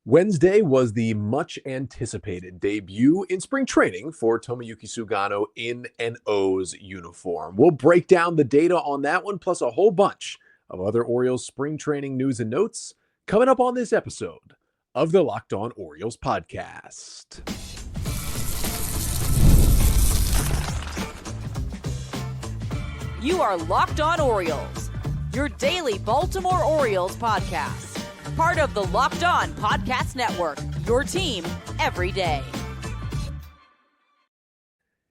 Wednesday was the much anticipated debut in spring training for Tomoyuki Sugano in an O's uniform. We'll break down the data on that one, plus a whole bunch of other Orioles spring training news and notes coming up on this episode of the Locked On Orioles podcast. You are Locked On Orioles, your daily Baltimore Orioles podcast. Part of the Locked On Podcast Network, your team every day.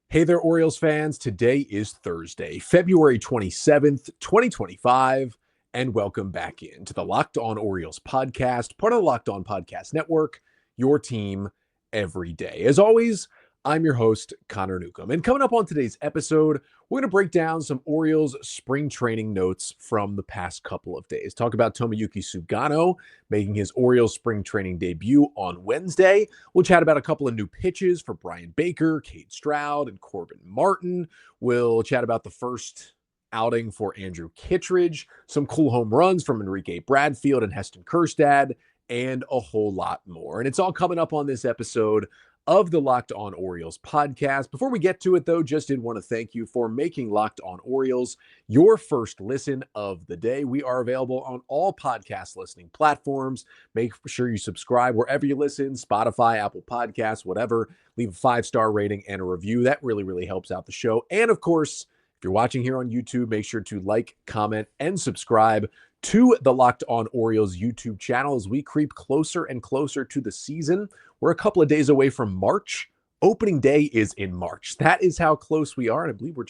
Hey there, Orioles fans. Today is Thursday, February 27th, 2025, and welcome back into the Locked On Orioles podcast, part of the Locked On Podcast Network, your team every day. As always, I'm your host, Connor Newcomb. And coming up on today's episode, we're going to break down some Orioles spring training notes from the past couple of days. Talk about Tomoyuki Sugano making his Orioles spring training debut on Wednesday. We'll chat about a couple of new pitches for Bryan Baker, Kade Strowd, and Corbin Martin. We'll chat about the first outing for Andrew Kittredge, some cool home runs from Enrique Bradfield and Heston Kjerstad, and a whole lot more. And it's all coming up on this episode of the Locked On Orioles podcast. Before we get to it, though, just did want to thank you for making Locked On Orioles your first listen of the day. We are available on all podcast listening platforms. Make sure you subscribe wherever you listen, Spotify, Apple Podcasts, whatever. Leave a 5-star rating and a review. That really helps out the show. And of course, if you're watching here on YouTube, make sure to like, comment, and subscribe to the Locked On Orioles YouTube channel as we creep closer and closer to the season. We're a couple of days away from March. Opening day is in March. That is how close we are. And I believe we're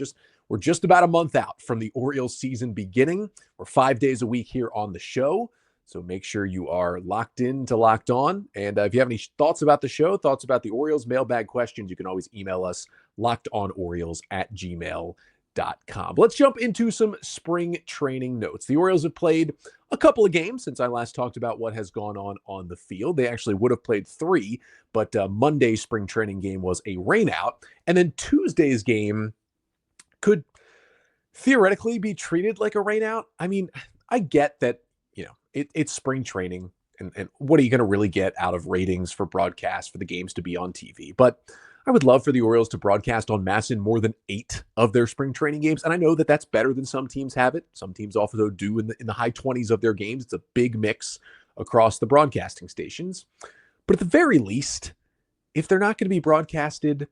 just about a month out from the Orioles season beginning. We're 5 days a week here on the show. So make sure you are locked in to Locked On. And if you have any thoughts about the show, thoughts about the Orioles, mailbag questions, you can always email us lockedonorioles@gmail.com. Let's jump into some spring training notes. The Orioles have played a couple of games since I last talked about what has gone on the field. They actually would have played 3, but Monday's spring training game was a rainout. And then Tuesday's game could theoretically be treated like a rainout. I mean, I get that, it's spring training. And what are you going to really get out of ratings for broadcast for the games to be on TV? But I would love for the Orioles to broadcast on MASN more than 8 of their spring training games. And I know that that's better than some teams have it. Some teams also do in the high 20s of their games. It's a big mix across the broadcasting stations. But at the very least, if they're not going to be broadcasted,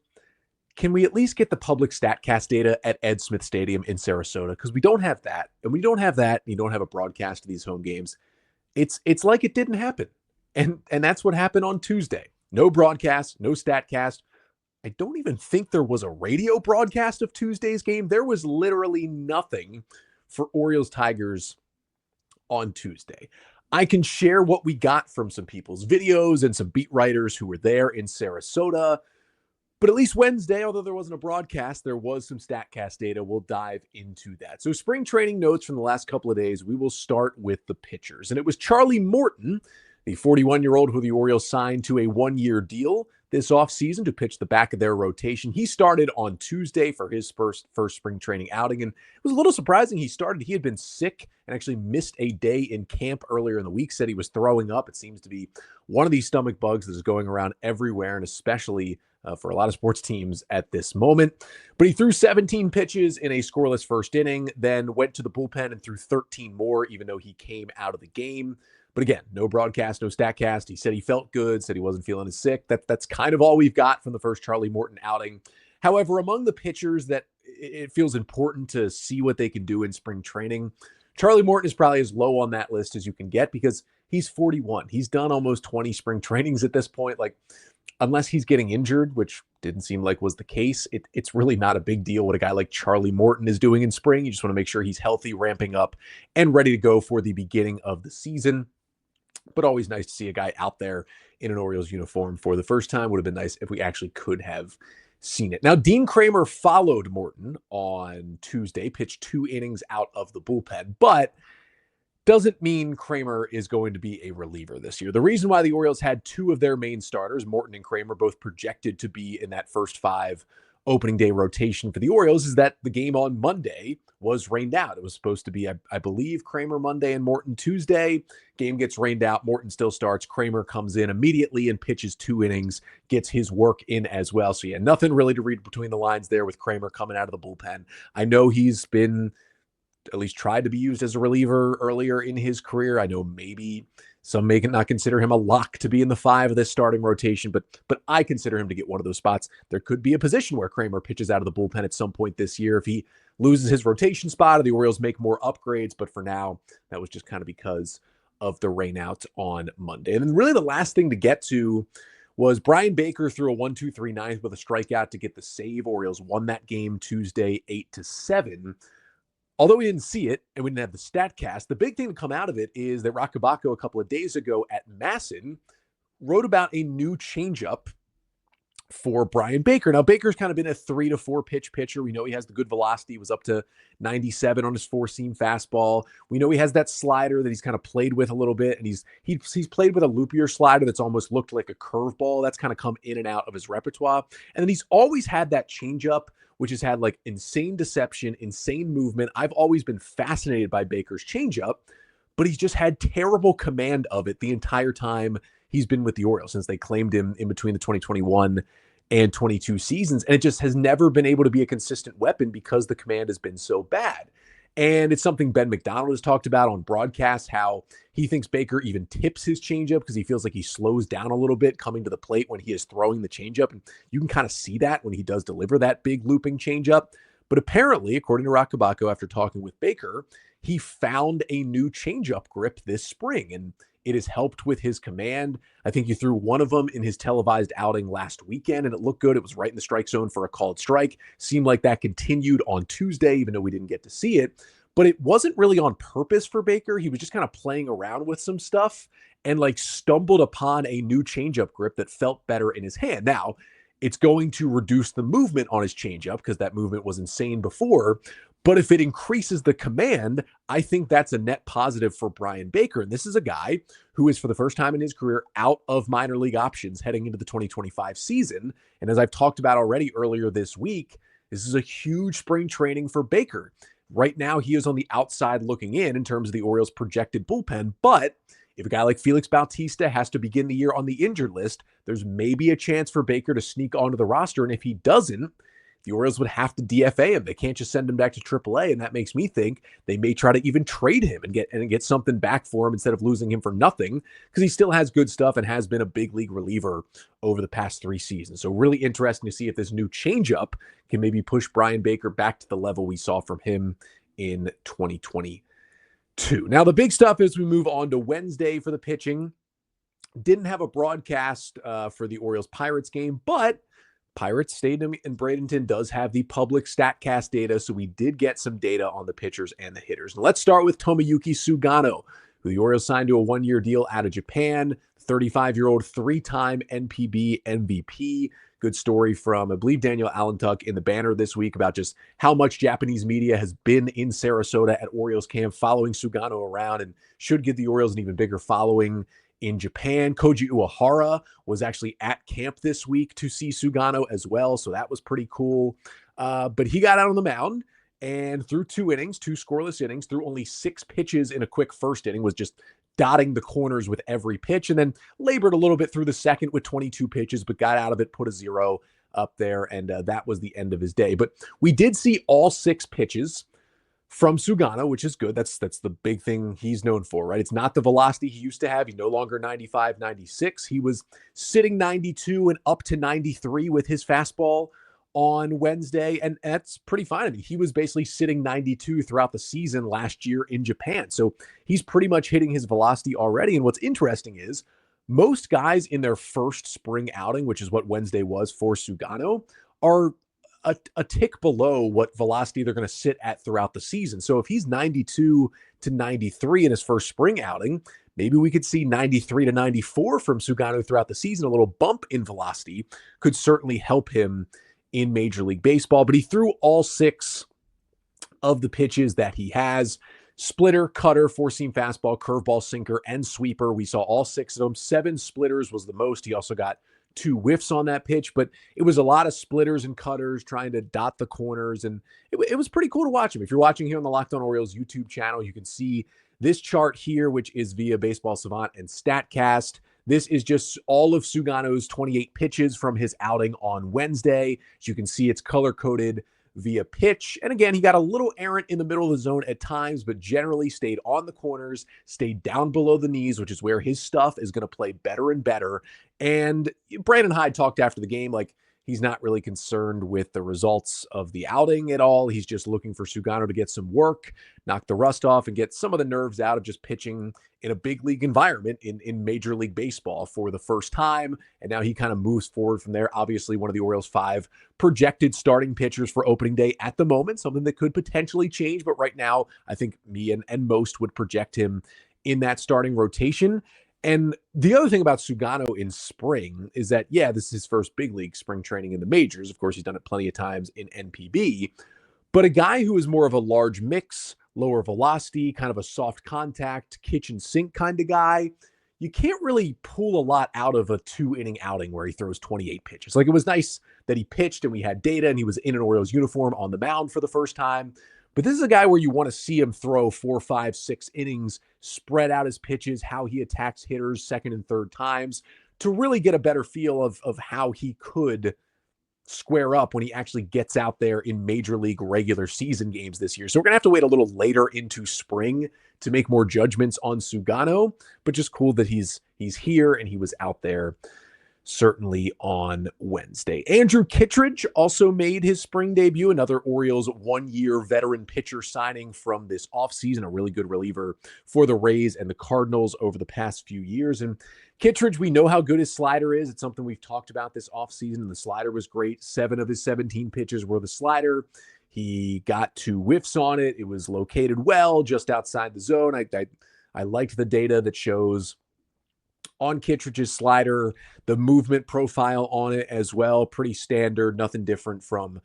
can we at least get the public StatCast data at Ed Smith Stadium in Sarasota? Because we don't have that. And when you don't have that, and you don't have a broadcast of these home games, it's like it didn't happen. And that's what happened on Tuesday. No broadcast, no StatCast. I don't even think there was a radio broadcast of Tuesday's game. There was literally nothing for Orioles Tigers on Tuesday. I can share what we got from some people's videos and some beat writers who were there in Sarasota. But at least Wednesday, although there wasn't a broadcast, there was some StatCast data. We'll dive into that. So spring training notes from the last couple of days, we will start with the pitchers. And it was Charlie Morton, the 41-year-old who the Orioles signed to a 1-year deal this offseason to pitch the back of their rotation. He started on Tuesday for his first spring training outing, and it was a little surprising he started. He had been sick and actually missed a day in camp earlier in the week, said he was throwing up. It seems to be one of these stomach bugs that is going around everywhere, and especially for a lot of sports teams at this moment. But he threw 17 pitches in a scoreless first inning, then went to the bullpen and threw 13 more, even though he came out of the game. But again, no broadcast, no StatCast. He said he felt good, said he wasn't feeling as sick. That's kind of all we've got from the first Charlie Morton outing. However, among the pitchers that it feels important to see what they can do in spring training, Charlie Morton is probably as low on that list as you can get because he's 41. He's done almost 20 spring trainings at this point. Like, unless he's getting injured, which didn't seem like was the case, it's really not a big deal what a guy like Charlie Morton is doing in spring. You just want to make sure he's healthy, ramping up, and ready to go for the beginning of the season. But always nice to see a guy out there in an Orioles uniform for the first time. Would have been nice if we actually could have seen it. Now, Dean Kramer followed Morton on Tuesday, pitched 2 innings out of the bullpen, but doesn't mean Kramer is going to be a reliever this year. The reason why the Orioles had 2 of their main starters, Morton and Kramer, both projected to be in that first 5 opening day rotation for the Orioles is that the game on Monday was rained out. It was supposed to be, I believe, Kramer Monday and Morton Tuesday. Game gets rained out. Morton still starts. Kramer comes in immediately and pitches 2 innings, gets his work in as well. So yeah, nothing really to read between the lines there with Kramer coming out of the bullpen. I know he's been at least tried to be used as a reliever earlier in his career. I know maybe some may not consider him a lock to be in the 5 of this starting rotation, but I consider him to get one of those spots. There could be a position where Kramer pitches out of the bullpen at some point this year if he loses his rotation spot or the Orioles make more upgrades. But for now, that was just kind of because of the rainout on Monday. And then really the last thing to get to was Bryan Baker threw a 1-2-3 ninth with a strikeout to get the save. Orioles won that game Tuesday 8-7. Although we didn't see it and we didn't have the StatCast, the big thing to come out of it is that Rakabako a couple of days ago at Masson wrote about a new changeup for Bryan Baker. Now, Baker's kind of been a 3 to 4 pitch pitcher. We know he has the good velocity. He was up to 97 on his 4-seam fastball. We know he has that slider that he's kind of played with a little bit, and he's played with a loopier slider that's almost looked like a curveball. That's kind of come in and out of his repertoire. And then he's always had that changeup, which has had like insane deception, insane movement. I've always been fascinated by Baker's changeup, but he's just had terrible command of it the entire time he's been with the Orioles since they claimed him in between the 2021 and 22 seasons. And it just has never been able to be a consistent weapon because the command has been so bad. And it's something Ben McDonald has talked about on broadcast, how he thinks Baker even tips his changeup because he feels like he slows down a little bit coming to the plate when he is throwing the changeup. And you can kind of see that when he does deliver that big looping changeup. But apparently, according to Rakabako, after talking with Baker, he found a new changeup grip this spring, and it has helped with his command. I think he threw one of them in his televised outing last weekend, and it looked good. It was right in the strike zone for a called strike. Seemed like that continued on Tuesday, even though we didn't get to see it. But it wasn't really on purpose for Baker. He was just kind of playing around with some stuff and like stumbled upon a new changeup grip that felt better in his hand. Now, it's going to reduce the movement on his changeup because that movement was insane before. But if it increases the command, I think that's a net positive for Bryan Baker. And this is a guy who is, for the first time in his career, out of minor league options heading into the 2025 season. And as I've talked about already earlier this week, this is a huge spring training for Baker. Right now, he is on the outside looking in terms of the Orioles' projected bullpen. But if a guy like Felix Bautista has to begin the year on the injured list, there's maybe a chance for Baker to sneak onto the roster. And if he doesn't, the Orioles would have to DFA him. They can't just send him back to AAA, and that makes me think they may try to even trade him and get something back for him instead of losing him for nothing, because he still has good stuff and has been a big league reliever over the past 3 seasons. So really interesting to see if this new changeup can maybe push Bryan Baker back to the level we saw from him in 2022. Now, the big stuff as we move on to Wednesday for the pitching. Didn't have a broadcast for the Orioles-Pirates game, but Pirates Stadium in Bradenton does have the public StatCast data, so we did get some data on the pitchers and the hitters. And let's start with Tomoyuki Sugano, who the Orioles signed to a 1-year deal out of Japan, 35-year-old 3-time NPB MVP. Good story from, I believe, Daniel Allentuck in the Banner this week about just how much Japanese media has been in Sarasota at Orioles camp following Sugano around and should give the Orioles an even bigger following in Japan. Koji Uehara was actually at camp this week to see Sugano as well, so that was pretty cool. But he got out on the mound and threw 2 innings, 2 scoreless innings, threw only 6 pitches in a quick first inning, was just dotting the corners with every pitch, and then labored a little bit through the second with 22 pitches, but got out of it, put a 0 up there, and that was the end of his day. But we did see all 6 pitches from Sugano, which is good. That's the big thing he's known for, right? It's not the velocity he used to have. He's no longer 95, 96. He was sitting 92 and up to 93 with his fastball on Wednesday, and that's pretty fine. I mean, he was basically sitting 92 throughout the season last year in Japan. So he's pretty much hitting his velocity already. And what's interesting is most guys in their first spring outing, which is what Wednesday was for Sugano, are a tick below what velocity they're going to sit at throughout the season. So if he's 92 to 93 in his first spring outing, maybe we could see 93 to 94 from Sugano throughout the season. A little bump in velocity could certainly help him in Major League Baseball, but he threw all 6 of the pitches that he has. Splitter, cutter, 4-seam fastball, curveball, sinker, and sweeper. We saw all 6 of them. 7 splitters was the most. He also got 2 whiffs on that pitch, but it was a lot of splitters and cutters trying to dot the corners, and it was pretty cool to watch him. If you're watching here on the Locked On Orioles YouTube channel, you can see this chart here, which is via Baseball Savant and StatCast. This is just all of Sugano's 28 pitches from his outing on Wednesday. As you can see, it's color-coded via pitch. And again, he got a little errant in the middle of the zone at times, but generally stayed on the corners, stayed down below the knees, which is where his stuff is going to play better and better. And Brandon Hyde talked after the game like he's not really concerned with the results of the outing at all. He's just looking for Sugano to get some work, knock the rust off, and get some of the nerves out of just pitching in a big league environment in Major League Baseball for the first time. And now he kind of moves forward from there. Obviously, one of the Orioles' 5 projected starting pitchers for opening day at the moment, something that could potentially change. But right now, I think me and most would project him in that starting rotation. And the other thing about Sugano in spring is that, yeah, this is his first big league spring training in the majors. Of course, he's done it plenty of times in NPB. But a guy who is more of a large mix, lower velocity, kind of a soft contact, kitchen sink kind of guy, you can't really pull a lot out of a 2-inning outing where he throws 28 pitches. Like, it was nice that he pitched and we had data and he was in an Orioles uniform on the mound for the first time. But this is a guy where you want to see him throw 4, 5, 6 innings, spread out his pitches, how he attacks hitters second and third times, to really get a better feel of how he could square up when he actually gets out there in Major League regular season games this year. So we're going to have to wait a little later into spring to make more judgments on Sugano, but just cool that he's here and he was out there certainly on Wednesday. Andrew Kittredge also made his spring debut, another Orioles one-year veteran pitcher signing from this offseason, a really good reliever for the Rays and the Cardinals over the past few years. And Kittredge, we know how good his slider is. It's something we've talked about this offseason, and the slider was great. 7 of his 17 pitches were the slider. He got 2 whiffs on it. It was located well, just outside the zone. I liked the data that shows on Kittredge's slider, the movement profile on it as well, pretty standard, nothing different from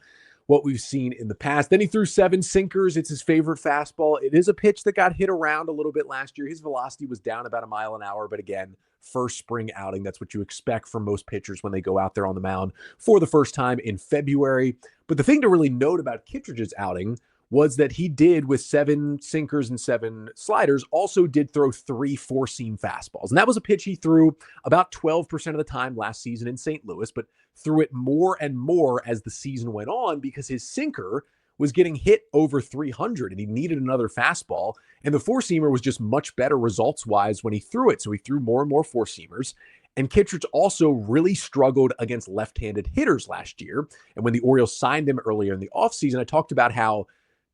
what we've seen in the past. Then he threw 7 sinkers. It's his favorite fastball. It is a pitch that got hit around a little bit last year. His velocity was down about a mile an hour, but again, first spring outing, that's what you expect from most pitchers when they go out there on the mound for the first time in February. But the thing to really note about Kittredge's outing was that he did, with 7 sinkers and 7 sliders, also did throw 3 four-seam fastballs. And that was a pitch he threw about 12% of the time last season in St. Louis, but threw it more and more as the season went on because his sinker was getting hit over 300 and he needed another fastball. And the four-seamer was just much better results-wise when he threw it. So he threw more and more four-seamers. And Kittredge also really struggled against left-handed hitters last year. And when the Orioles signed him earlier in the offseason, I talked about how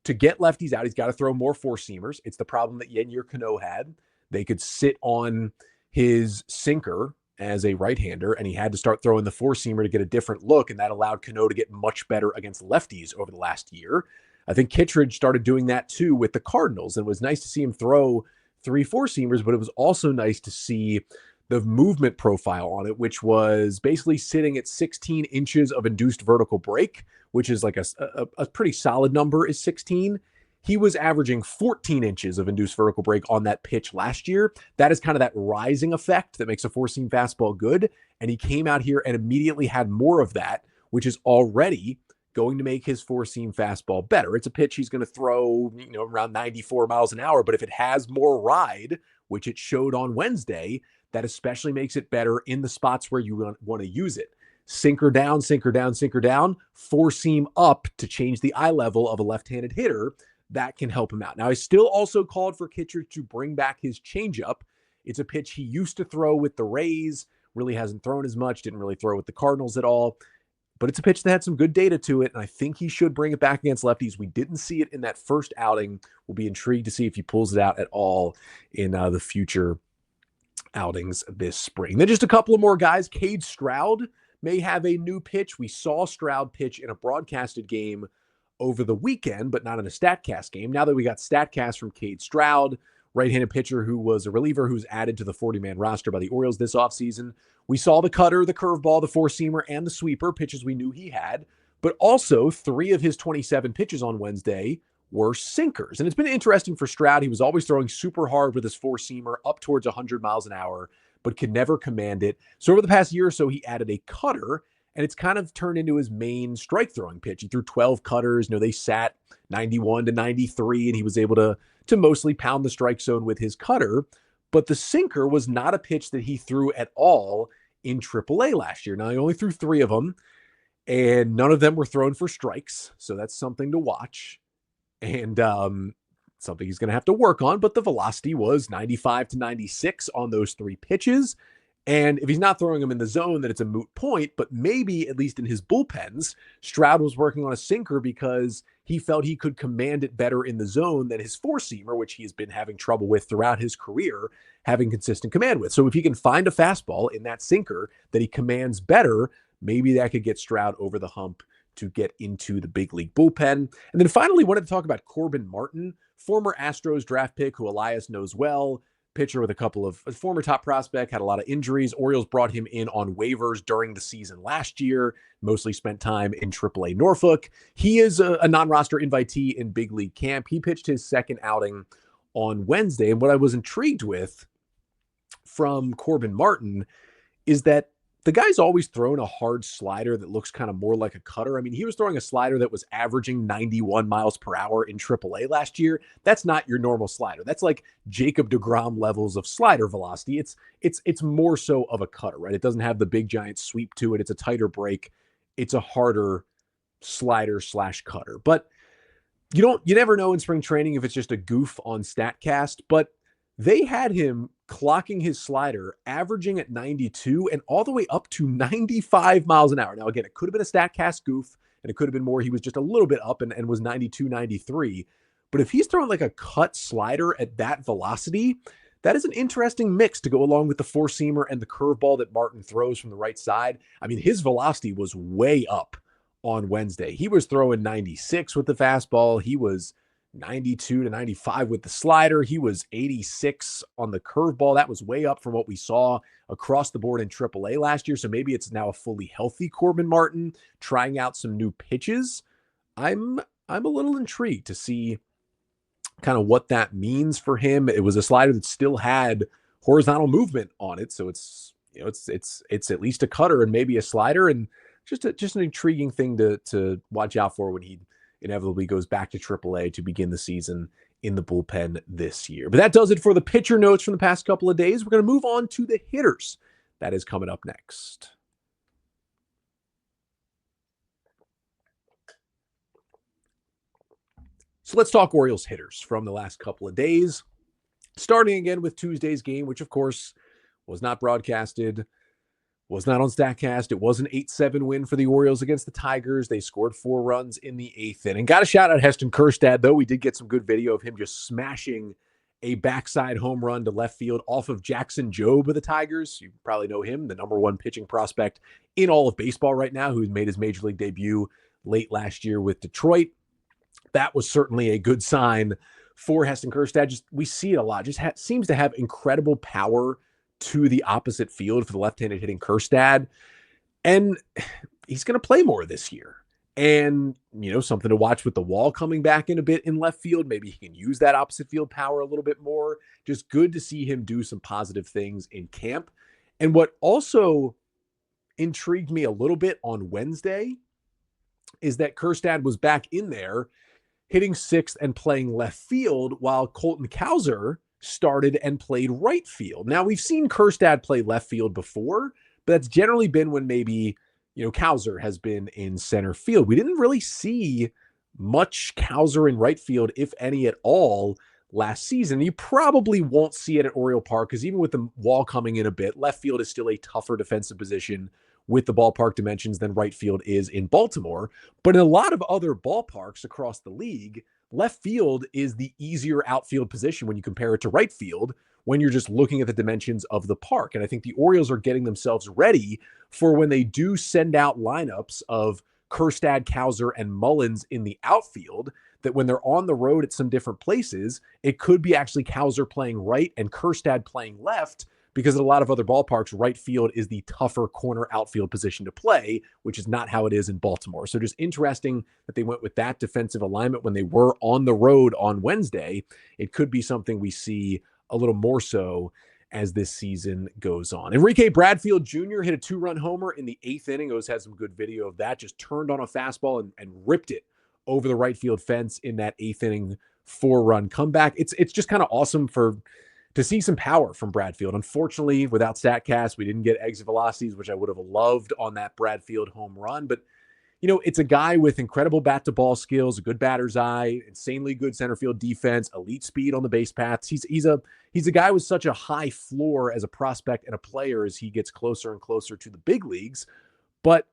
to get lefties out, he's got to throw more four-seamers. It's the problem that Yennier Cano had. They could sit on his sinker as a right-hander, and he had to start throwing the four-seamer to get a different look, and that allowed Cano to get much better against lefties over the last year. I think Kittredge started doing that too with the Cardinals, and it was nice to see him throw 3 four-seamers, but it was also nice to see the movement profile on it, which was basically sitting at 16 inches of induced vertical break, which is like a pretty solid number, is 16. He was averaging 14 inches of induced vertical break on that pitch last year. That is kind of that rising effect that makes a four-seam fastball good. And he came out here and immediately had more of that, which is already going to make his four-seam fastball better. It's a pitch he's going to throw, around 94 miles an hour, but if it has more ride, which it showed on Wednesday, that especially makes it better in the spots where you want to use it. Sinker down, sinker down, sinker down, four-seam up to change the eye level of a left-handed hitter. That can help him out. Now, I still also called for Kittredge to bring back his changeup. It's a pitch he used to throw with the Rays, really hasn't thrown as much, didn't really throw with the Cardinals at all. But it's a pitch that had some good data to it, and I think he should bring it back against lefties. We didn't see it in that first outing. We'll be intrigued to see if he pulls it out at all in the future outings this spring. Then just a couple of more guys. Kade Strowd may have a new pitch. We saw Strowd pitch in a broadcasted game over the weekend, but not in a StatCast game. Now that we got StatCast from Kade Strowd, right-handed pitcher who was a reliever who's added to the 40-man roster by the Orioles this offseason, we saw the cutter, the curveball, the four-seamer, and the sweeper, pitches we knew he had, but also 3 of his 27 pitches on Wednesday were sinkers. And it's been interesting for Strowd. He was always throwing super hard with his four-seamer up towards 100 miles an hour, but could never command it. So over the past year or so, he added a cutter, and it's kind of turned into his main strike throwing pitch. He threw 12 cutters. They sat 91 to 93, and he was able to mostly pound the strike zone with his cutter. But the sinker was not a pitch that he threw at all in AAA last year. Now, he only threw 3 of them, and none of them were thrown for strikes. So that's something to watch. And something he's going to have to work on. But the velocity was 95 to 96 on those 3 pitches. And if he's not throwing them in the zone, then it's a moot point. But maybe, at least in his bullpens, Strowd was working on a sinker because he felt he could command it better in the zone than his four-seamer, which he has been having trouble with throughout his career, having consistent command with. So if he can find a fastball in that sinker that he commands better, maybe that could get Strowd over the hump to get into the big league bullpen. And then finally, wanted to talk about Corbin Martin, former Astros draft pick who Elias knows well, pitcher with a former top prospect, had a lot of injuries. Orioles brought him in on waivers during the season last year, mostly spent time in AAA Norfolk. He is a non-roster invitee in big league camp. He pitched his second outing on Wednesday. And what I was intrigued with from Corbin Martin is that the guy's always thrown a hard slider that looks kind of more like a cutter. I mean, he was throwing a slider that was averaging 91 miles per hour in AAA last year. That's not your normal slider. That's like Jacob deGrom levels of slider velocity. It's more so of a cutter, right? It doesn't have the big giant sweep to it. It's a tighter break. It's a harder slider / cutter. But you never know in spring training if it's just a goof on StatCast, but they had him clocking his slider, averaging at 92 and all the way up to 95 miles an hour. Now, again, it could have been a StatCast goof, and it could have been more. He was just a little bit up and was 92, 93. But if he's throwing like a cut slider at that velocity, that is an interesting mix to go along with the four-seamer and the curveball that Martin throws from the right side. I mean, his velocity was way up on Wednesday. He was throwing 96 with the fastball. He was 92 to 95 with the slider. He was 86 on the curveball. That was way up from what we saw across the board in AAA last year. So maybe it's now a fully healthy Corbin Martin trying out some new pitches. I'm a little intrigued to see kind of what that means for him. It was a slider that still had horizontal movement on it. So it's at least a cutter and maybe a slider, and just an intriguing thing to watch out for when he inevitably goes back to AAA to begin the season in the bullpen this year. But that does it for the pitcher notes from the past couple of days. We're going to move on to the hitters. That is coming up next. So let's talk Orioles hitters from the last couple of days. Starting again with Tuesday's game, which of course was not broadcasted, was not on StatCast. It was an 8-7 win for the Orioles against the Tigers. They scored 4 runs in the 8th inning. Got to shout out Heston Kjerstad, though. We did get some good video of him just smashing a backside home run to left field off of Jackson Jobe of the Tigers. You probably know him, the number 1 pitching prospect in all of baseball right now, who's made his major league debut late last year with Detroit. That was certainly a good sign for Heston Kjerstad. We see it a lot. Seems to have incredible power to the opposite field for the left-handed hitting Kjerstad. And he's going to play more this year. And, something to watch with the Wall coming back in a bit in left field. Maybe he can use that opposite field power a little bit more. Just good to see him do some positive things in camp. And what also intrigued me a little bit on Wednesday is that Kjerstad was back in there hitting 6th and playing left field while Colton Cowser started and played right field. Now, we've seen Kjerstad play left field before, but that's generally been when maybe, Cowser has been in center field. We didn't really see much Cowser in right field, if any at all, last season. You probably won't see it at Oriole Park because even with the Wall coming in a bit, left field is still a tougher defensive position with the ballpark dimensions than right field is in Baltimore. But in a lot of other ballparks across the league, left field is the easier outfield position when you compare it to right field when you're just looking at the dimensions of the park. And I think the Orioles are getting themselves ready for when they do send out lineups of Kjerstad, Cowser, and Mullins in the outfield, that when they're on the road at some different places, it could be actually Cowser playing right and Kjerstad playing left, because at a lot of other ballparks, right field is the tougher corner outfield position to play, which is not how it is in Baltimore. So just interesting that they went with that defensive alignment when they were on the road on Wednesday. It could be something we see a little more so as this season goes on. Enrique Bradfield Jr. hit a 2-run homer in the 8th inning. O's had some good video of that. Just turned on a fastball and ripped it over the right field fence in that 8th inning 4-run comeback. It's just kind of awesome to see some power from Bradfield. Unfortunately, without StatCast, we didn't get exit velocities, which I would have loved on that Bradfield home run. But, it's a guy with incredible bat-to-ball skills, a good batter's eye, insanely good center field defense, elite speed on the base paths. He's a guy with such a high floor as a prospect and a player as he gets closer and closer to the big leagues. But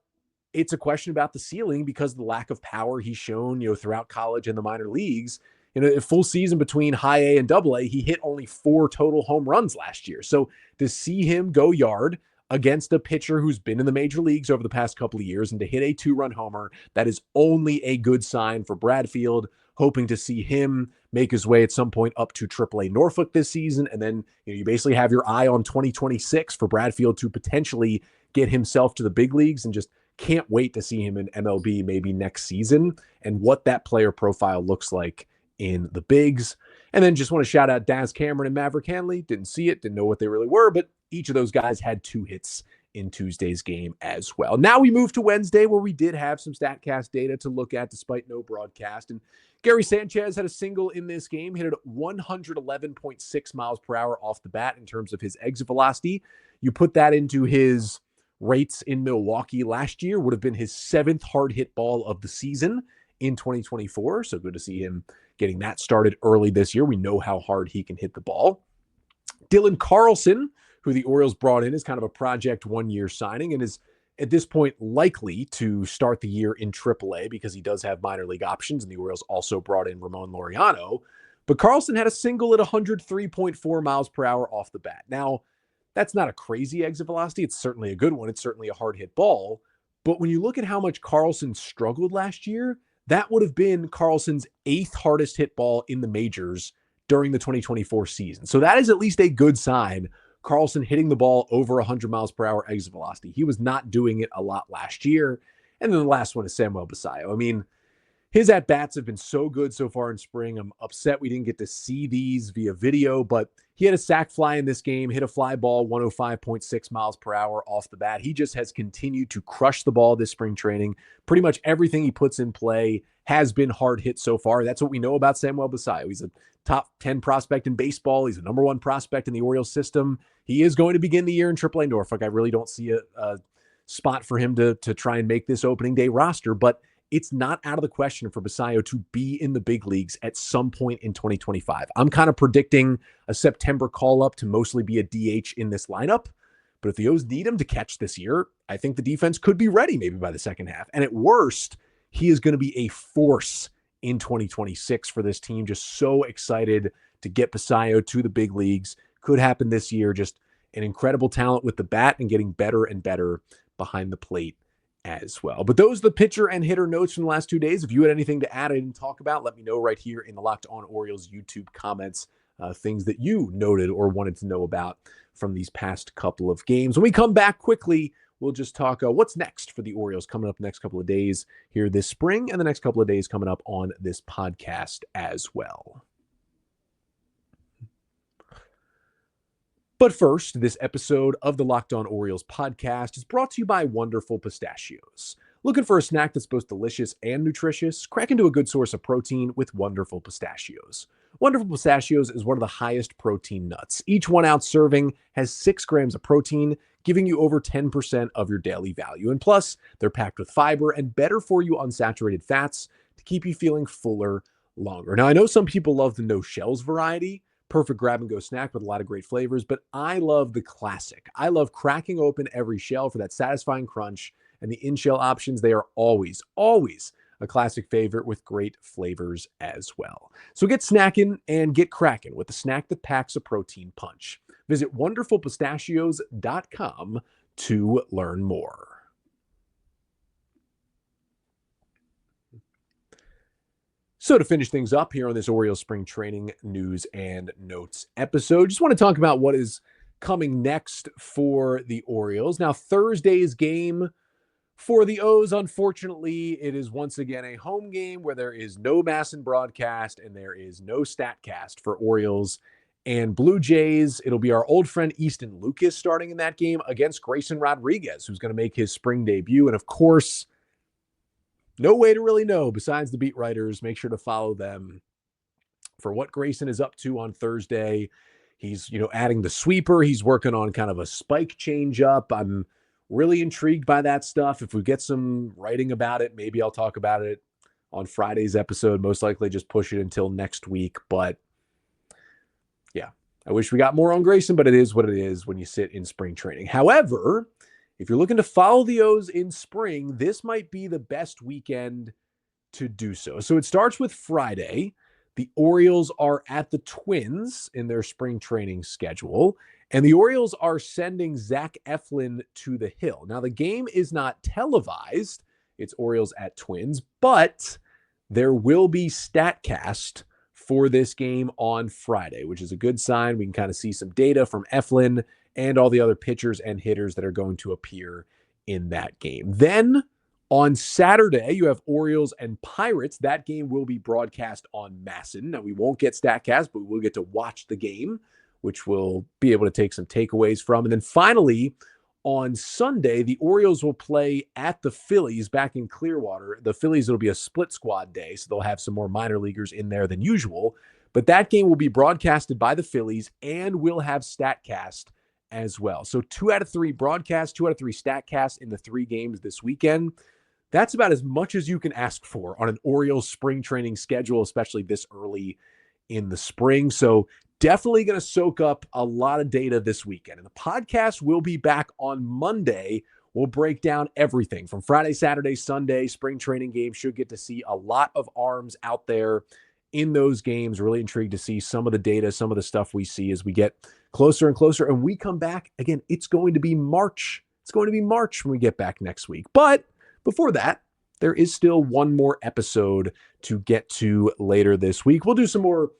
it's a question about the ceiling because of the lack of power he's shown, throughout college and the minor leagues. A full season between high A and double A, he hit only 4 total home runs last year. So to see him go yard against a pitcher who's been in the major leagues over the past couple of years and to hit a 2-run homer, that is only a good sign for Bradfield, hoping to see him make his way at some point up to AAA Norfolk this season. And then you basically have your eye on 2026 for Bradfield to potentially get himself to the big leagues, and just can't wait to see him in MLB maybe next season and what that player profile looks like in the bigs. And then just want to shout out Daz Cameron and Maverick Hanley. Didn't see it, didn't know what they really were, but each of those guys had 2 hits in Tuesday's game as well. Now we move to Wednesday, where we did have some StatCast data to look at despite no broadcast. And Gary Sanchez had a single in this game, hit it at 111.6 miles per hour off the bat in terms of his exit velocity. You put that into his rates in Milwaukee last year, would have been his 7th hard hit ball of the season in 2024. So good to see him getting that started early this year. We know how hard he can hit the ball. Dylan Carlson, who the Orioles brought in as kind of a project 1-year signing and is at this point likely to start the year in AAA because he does have minor league options, and the Orioles also brought in Ramon Laureano. But Carlson had a single at 103.4 miles per hour off the bat. Now, that's not a crazy exit velocity. It's certainly a good one. It's certainly a hard hit ball. But when you look at how much Carlson struggled last year, that would have been Carlson's 8th hardest hit ball in the majors during the 2024 season. So that is at least a good sign. Carlson hitting the ball over 100 miles per hour exit velocity. He was not doing it a lot last year. And then the last one is Samuel Basallo. I mean, his at-bats have been so good so far in spring. I'm upset we didn't get to see these via video, but he had a sac fly in this game, hit a fly ball 105.6 miles per hour off the bat. He just has continued to crush the ball this spring training. Pretty much everything he puts in play has been hard hit so far. That's what we know about Samuel Basallo. He's a top 10 prospect in baseball. He's a number 1 prospect in the Orioles system. He is going to begin the year in AAA Norfolk. I really don't see a spot for him to try and make this opening day roster, but it's not out of the question for Basallo to be in the big leagues at some point in 2025. I'm kind of predicting a September call-up to mostly be a DH in this lineup, but if the O's need him to catch this year, I think the defense could be ready maybe by the second half. And at worst, he is going to be a force in 2026 for this team. Just so excited to get Basallo to the big leagues. Could happen this year. Just an incredible talent with the bat and getting better and better behind the plate as well. But those are the pitcher and hitter notes from the last 2 days. If you had anything to add and talk about, let me know right here in the Locked On Orioles YouTube comments, things that you noted or wanted to know about from these past couple of games. When we come back quickly, we'll just talk what's next for the Orioles coming up next couple of days here this spring and the next couple of days coming up on this podcast as well. But first, this episode of the Locked On Orioles podcast is brought to you by Wonderful Pistachios. Looking for a snack that's both delicious and nutritious? Crack into a good source of protein with Wonderful Pistachios. Wonderful Pistachios is one of the highest protein nuts. Each 1-ounce serving has 6 grams of protein, giving you over 10% of your daily value. And plus, they're packed with fiber and better for you unsaturated fats to keep you feeling fuller longer. Now, I know some people love the no shells variety. Perfect grab-and-go snack with a lot of great flavors, but I love the classic. I love cracking open every shell for that satisfying crunch, and the in-shell options, they are always a classic favorite with great flavors as well. So get snackin' and get crackin' with a snack that packs a protein punch. Visit wonderfulpistachios.com to learn more. So to finish things up here on this Orioles spring training news and notes episode, just want to talk about what is coming next for the Orioles. Now, Thursday's game for the O's, unfortunately, it is once again a home game where there is no Masson broadcast and there is no StatCast for Orioles And Blue Jays, it'll be our old friend Easton Lucas starting in that game against Grayson Rodriguez, who's going to make his spring debut. And of course, no way to really know besides the beat writers. Make sure to follow them for what Grayson is up to on Thursday. He's, adding the sweeper. He's working on kind of a spike changeup. I'm really intrigued by that stuff. If we get some writing about it, maybe I'll talk about it on Friday's episode. Most likely just push it until next week. But yeah, I wish we got more on Grayson, but it is what it is when you sit in spring training. However, if you're looking to follow the O's in spring, this might be the best weekend to do so. So it starts with Friday. The Orioles are at the Twins in their spring training schedule, and the Orioles are sending Zach Eflin to the Hill. Now, the game is not televised. It's Orioles at Twins, but there will be StatCast for this game on Friday, which is a good sign. We can kind of see some data from Eflin and all the other pitchers and hitters that are going to appear in that game. Then on Saturday, you have Orioles and Pirates. That game will be broadcast on MASN. Now, we won't get StatCast, but we will get to watch the game, which we'll be able to take some takeaways from. And then finally, on Sunday, the Orioles will play at the Phillies back in Clearwater. The Phillies, it'll be a split squad day, so they'll have some more minor leaguers in there than usual. But that game will be broadcasted by the Phillies and will have StatCast as well. So 2 out of 3 broadcasts, 2 out of 3 StatCasts in the 3 games this weekend. That's about as much as you can ask for on an Orioles spring training schedule, especially this early in the spring. So definitely going to soak up a lot of data this weekend. And the podcast will be back on Monday. We'll break down everything from Friday, Saturday, Sunday. Spring training games. Should get to see a lot of arms out there in those games. Really intrigued to see some of the data, some of the stuff we see as we get closer and closer. And we come back again. It's going to be March. It's going to be March when we get back next week. But before that, there is still one more episode to get to later this week. We'll do some more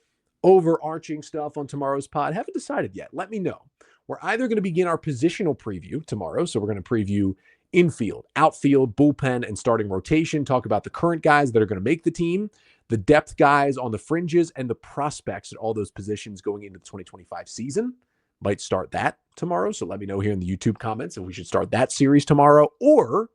overarching stuff on tomorrow's pod. Haven't decided yet. Let me know. We're either going to begin our positional preview tomorrow. So we're going to preview infield, outfield, bullpen, and starting rotation. Talk about the current guys that are going to make the team, the depth guys on the fringes, and the prospects at all those positions going into the 2025 season. Might start that tomorrow. So let me know here in the YouTube comments if we should start that series tomorrow. Or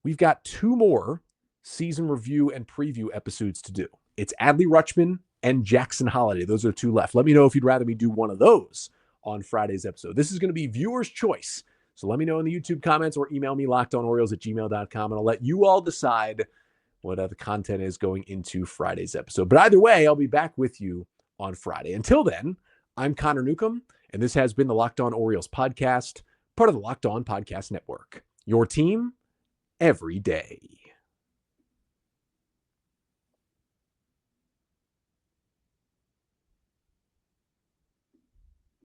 we've got 2 more season review and preview episodes to do. It's Adley Rutschman and Jackson Holiday. Those are 2 left. Let me know if you'd rather me do one of those on Friday's episode. This is going to be viewer's choice. So let me know in the YouTube comments or email me lockedOnOrioles@gmail.com, and I'll let you all decide what the content is going into Friday's episode. But either way, I'll be back with you on Friday. Until then, I'm Connor Newcomb, and this has been the Locked On Orioles podcast, part of the Locked On Podcast Network. Your team every day.